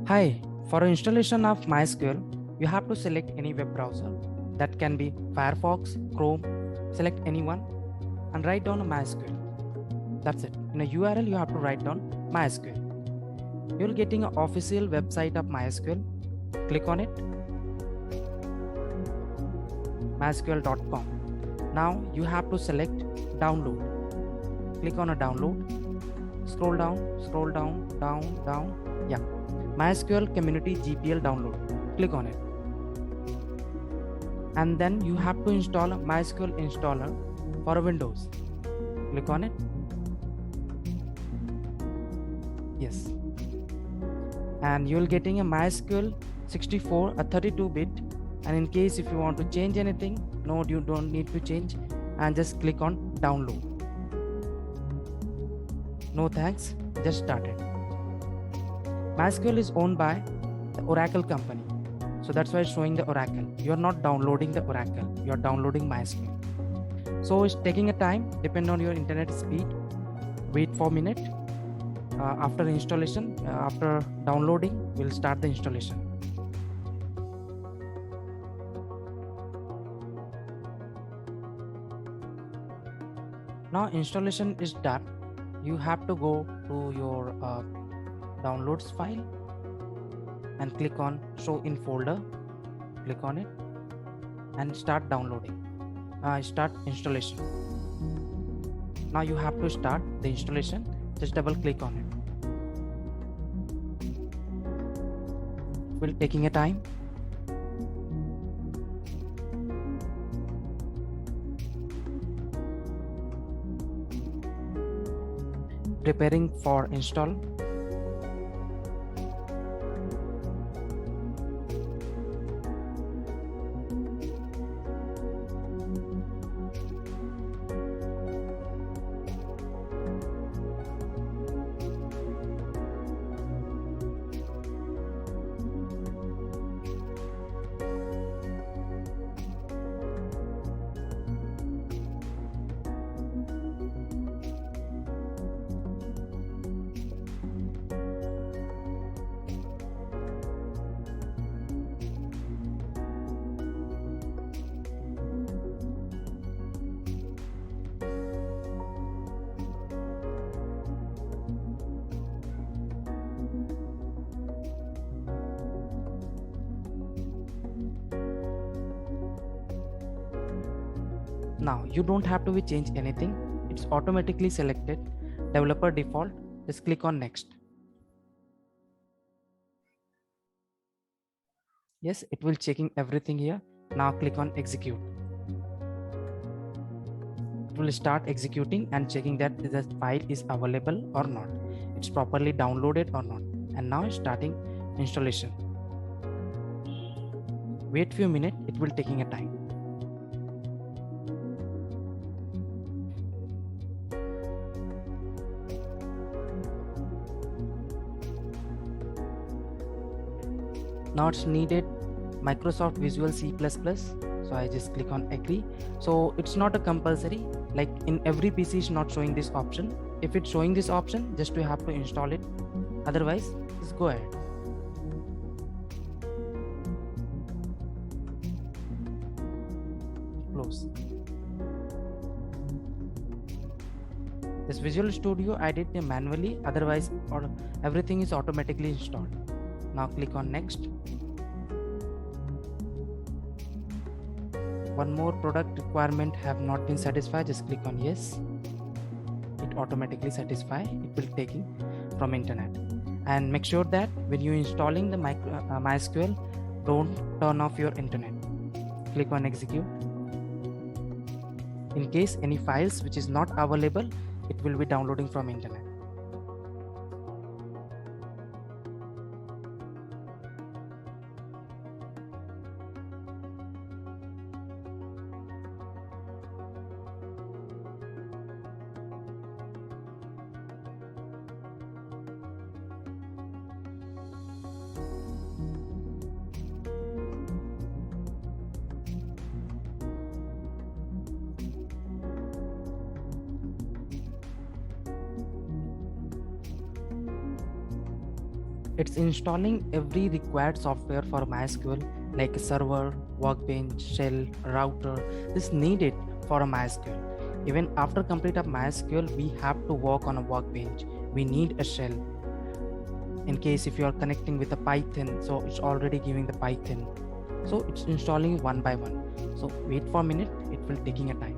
Hi, for installation of MySQL, you have to select any web browser. That can be Firefox, Chrome, select anyone and write down MySQL. That's it. In a URL, you have to write down MySQL. You're getting an official website of MySQL. Click on it, mysql.com. Now you have to select download. Click on a download. Scroll down, down. Yeah. MySQL Community GPL download. Click on it. And then you have to install a MySQL installer for Windows. Click on it. Yes. And you'll getting a MySQL 64, a 32-bit. And in case if you want to change anything, no, you don't need to change. And just click on download. No thanks, just started. MySQL is owned by the Oracle company. So that's why it's showing the Oracle. You're not downloading the Oracle, you're downloading MySQL. So it's taking a time, depend on your internet speed. Wait for a minute. After installation, after downloading, we'll start the installation. Now installation is done. You have to go to your downloads file and click on show in folder. Click on it and start downloading. Start installation. Now you have to start the installation. Just double click on it. Will taking a time. Preparing for install. Now you don't have to change anything. It's automatically selected. Developer default. Just click on next. Yes, it will checking everything here. Now click on execute. It will start executing and checking that the file is available or not. It's properly downloaded or not. And now it's starting installation. Wait few minutes. It will taking a time. Now it's needed Microsoft Visual C++. So I just click on agree. So it's not a compulsory, like in every PC is not showing this option. If it's showing this option, just you have to install it. Otherwise, just go ahead. Close. This Visual Studio I did manually, otherwise or everything is automatically installed. Now click on next. One more product requirement have not been satisfied. Just click on yes. It automatically satisfy. It will taking from internet. And make sure that when you installing the MySQL, don't turn off your internet. Click on execute. In case any files which is not available, it will be downloading from internet. It's installing every required software for MySQL like a server, workbench, shell, router. This needed for a MySQL. Even after complete of MySQL, we have to work on a workbench. We need a shell. In case if you are connecting with a Python, so it's already giving the Python. So it's installing one by one. So wait for a minute, it will taking a time.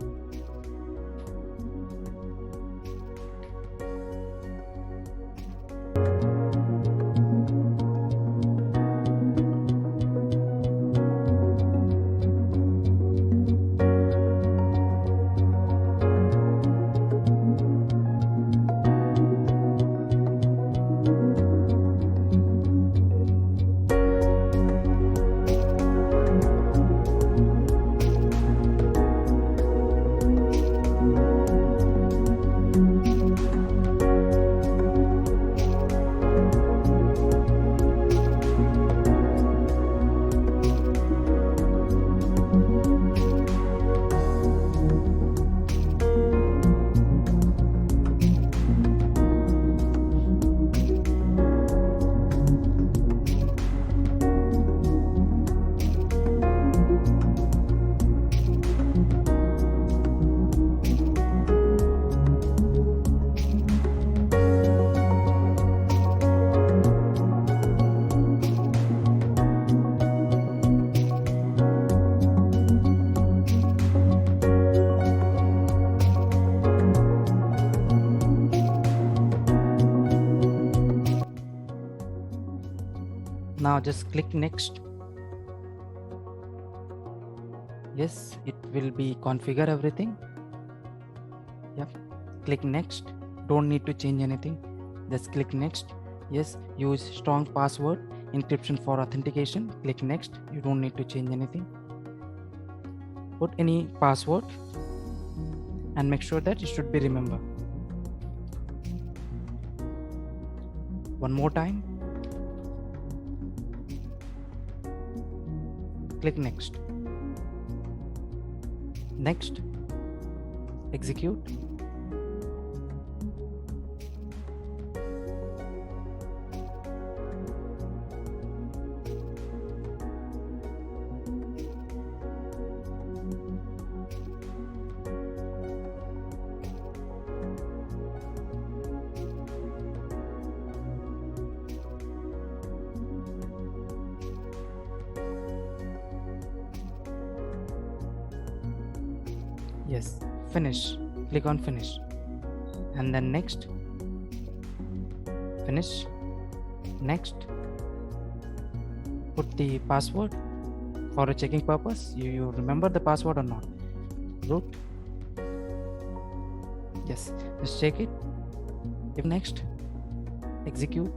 Now just click next. Yes, it will be configure everything. Yep, click next. Don't need to change anything. Just click next. Yes, use strong password encryption for authentication. Click next. You don't need to change anything. Put any password and make sure that it should be remembered. One more time. Click next. Next. Execute. Yes, finish. Click on finish. And then next. Finish. Next. Put the password for a checking purpose. You remember the password or not? Root. Yes, just check it. If next, execute.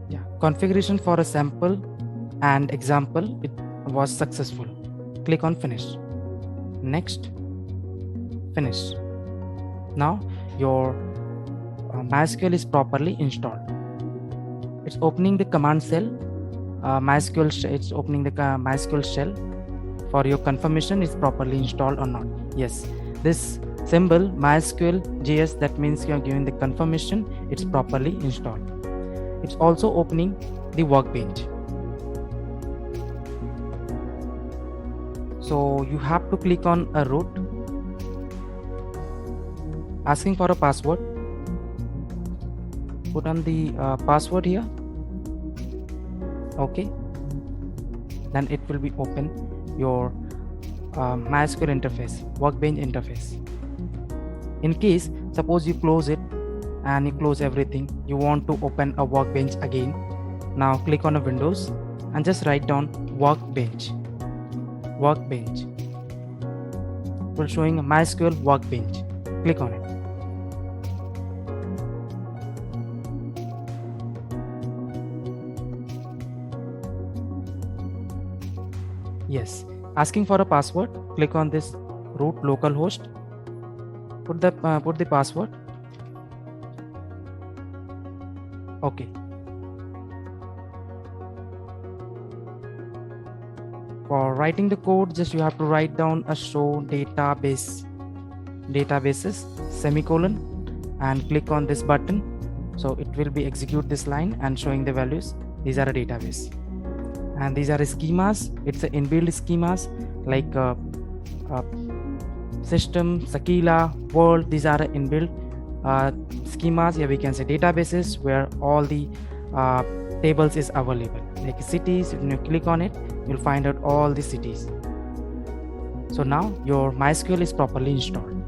Yeah, configuration for a sample and example, it was successful. Click on finish. Next. Finish. Now your MySQL is properly installed. It's opening the command shell. It's opening the MySQL shell. For your confirmation is properly installed or not. Yes, this symbol MySQL JS, that means you are giving the confirmation it's properly installed. It's also opening the workbench. So you have to click on a root, asking for a password. Put on the password here. Okay, then it will be open your MySQL interface, workbench interface. In case suppose you close it and you close everything, you want to open a workbench again. Now click on a Windows and just write down workbench. Workbench. It will showing a MySQL workbench. Click on it. Yes, asking for a password. Click on this root localhost. Put the password. Okay, For writing the code, just you have to write down a show databases semicolon and click on this button. So it will be execute this line and showing the values. These are a database, and these are schemas. It's a inbuilt schemas like system, Sakila, world. These are inbuilt schemas. Yeah, we can say databases where all the tables is available. Like cities, when you click on it, you'll find out all the cities. So now your MySQL is properly installed.